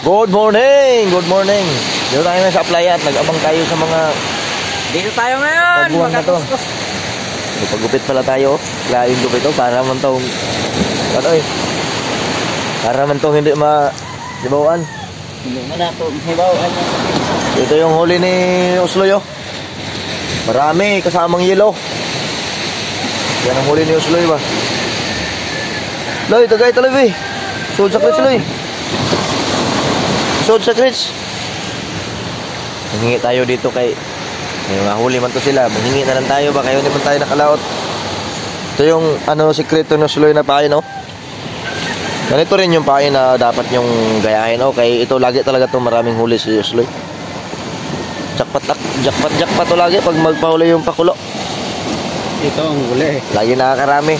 Good morning! Good morning! Dito tayo na sa playa at nag-abang tayo sa mga... Dito tayo ngayon! Magkatuskos! Pagupit pala tayo. Lain ko ito para man tong... Ano eh? Para man tong hindi ma-hibawaan. Hindi mo na ito hibawaan. Ito yung huli ni Usloy oh. Marami kasamang yelo. Yan ang huli ni Usloy ba? Loy, tagay talabi. Sud sa krits, Loy. Sud sa krits. Manghingi tayo dito kay may mga huli man to sila. Manghingi na lang tayo ba? Kayo naman tayo nakalaot. Ito yung ano, sikreto ng Usloy na pain oh. Ganito rin yung pain na dapat yung gayahin oh. Kaya ito lagi talaga itong maraming huli si Usloy. Jackpot to lagi pag magpahuli yung pakulo. Ito ang huli. Lagi nakakarami.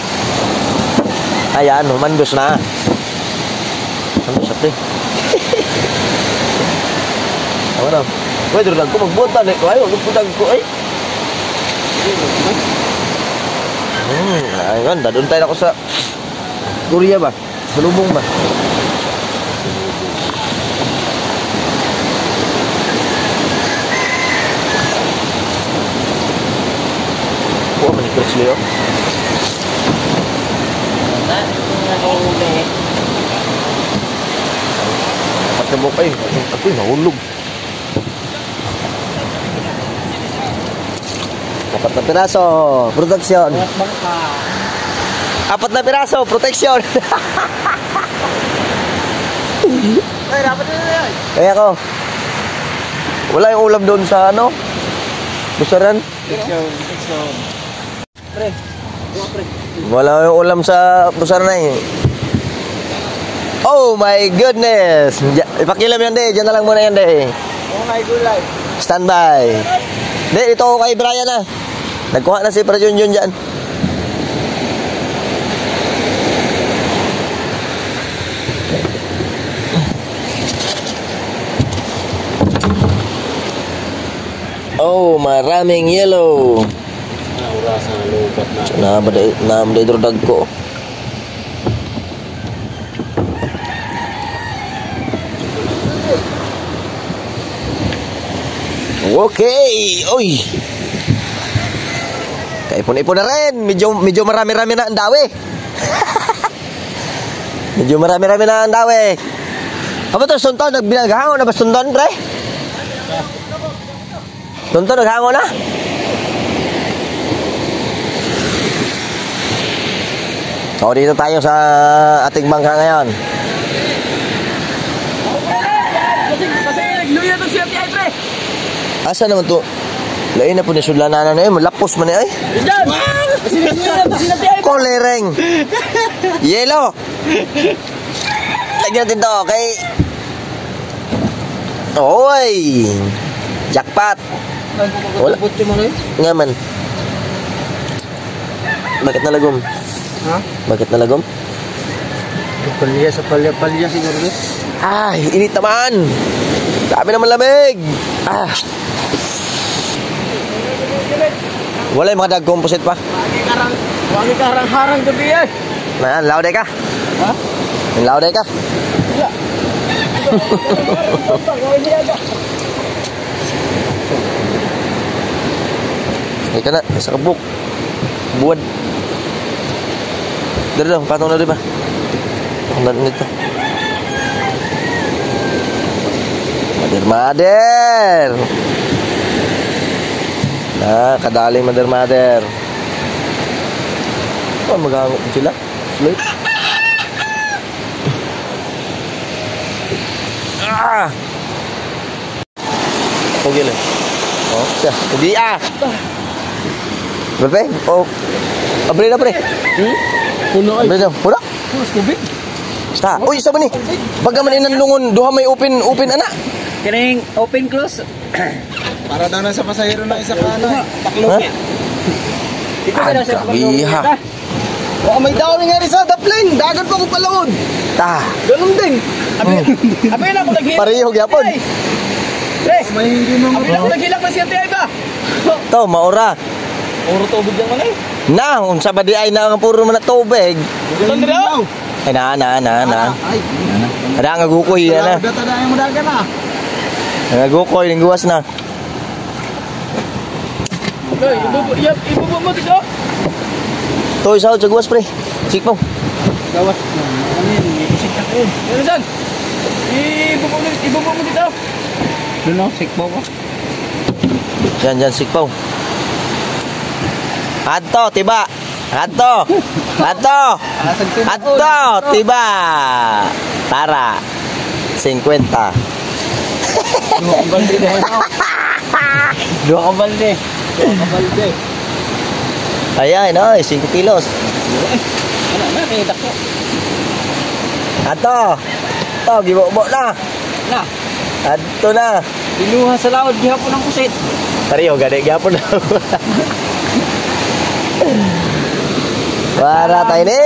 Ayan, humandos na. Ano sa pre? Ano na? Uy, durag ko magbutan eh. Ay, magbutan ko ay. Ayun, dadun tayo ako sa Korea ba? Salubong ba? Oh, manikot sila yun. Dapat na buka eh. Ito eh, nahulog. 4 na piraso, protection. 4 na piraso, protection. Ay, dapat na yan. Kaya ko. Wala yung ulam doon sa ano? Busaran? Pre. Wala yung ulam sa busaran na eh. Oh my goodness! Ipakilam yan de, dyan na lang muna yan de. Oh my gulay. Standby. De, ito ako kay Brian ah. Nagkuha na si Prajunjun dyan. Oh, maraming yellow. Ura sa lupat na. Naamday drodag ko. Okay. Uy. Kaipon-ipon na rin. Medyo marami-rami na ang dawi. Medyo marami-rami na ang dawi. Apa to, sunton? Nagbinaghangon na ba sunton, pre? Sunton, naghangon na? So, dito tayo sa ating bangka ngayon. Kasi nagluya to siya, pre. Asa naman to? Lain na po ni sudlanan na eh. Malapos man eh ay. Diyan! Kasi nagluya to siya, pre. Kolereng. Yelo. Lagyan natin to. Okay. Oy. Jackpot. Wala. Nga man. Bakit nalagom? Ha? Bakit nalagom? Palya sa palya siguro eh. Ay, init naman. Sabi naman lamig. Ah. Wala yung mga dag-composite pa. Wagi karang-harang gabi eh. Nah, laude ka? Ha? Laude ka? Iya. Ika na, sa kabuk. Buwan. Dari dong, patong na rin ba? Ang nito. Mader. Nah, kadaling mader. Oh, maghango sila. Sleep. Ah! Okay lang. Oh, siya. Hindi ah! Berpe? Oh. Abri na pre. Puno ay. Abri na. Puno? Puno skubig. Sta. Uy, isa ba ni? Baga man inanlungon, duha may open ana. Kining open close. Para daw na sa pasahero na isa ka na. Taklog. Dito ka na sa biha. Baka may daw nga rin sa dapleng. Dagan pa ko palaod. Ta. Ganun din. Abi na ko naghilak. Pareho gyapon. Pre. May hindi mo Abi na ko naghilak na siya tiay ba? To, maura. Puro tubig lang man eh. Na, unsa ba di ay na ang puro man na tubig. Tandra. Ay na. Ay. Ada nga gukoy na. Data na yung dagan na. Nga gukoy ning guwas na. Oy, ibubo mo dito. Toy sa guwas pre. Sikpo. Gawas. Ano yun? Isip ka ko. Ano dyan? Ibubo mo dito. Doon ako, sikbo ko. Yan sikpo. Adto tiba. Adto, tiba. Tara. 50. Dua ka balde na yun. Dua ka balde. Ayan, oy, 5 kilos. Ano na, kaya dako. Adto. To, gibo-bo na. Na, Adto na. biluha sa laod, gihapon ang kusit. Tariyo, gade gyapon na. Para tayo ni.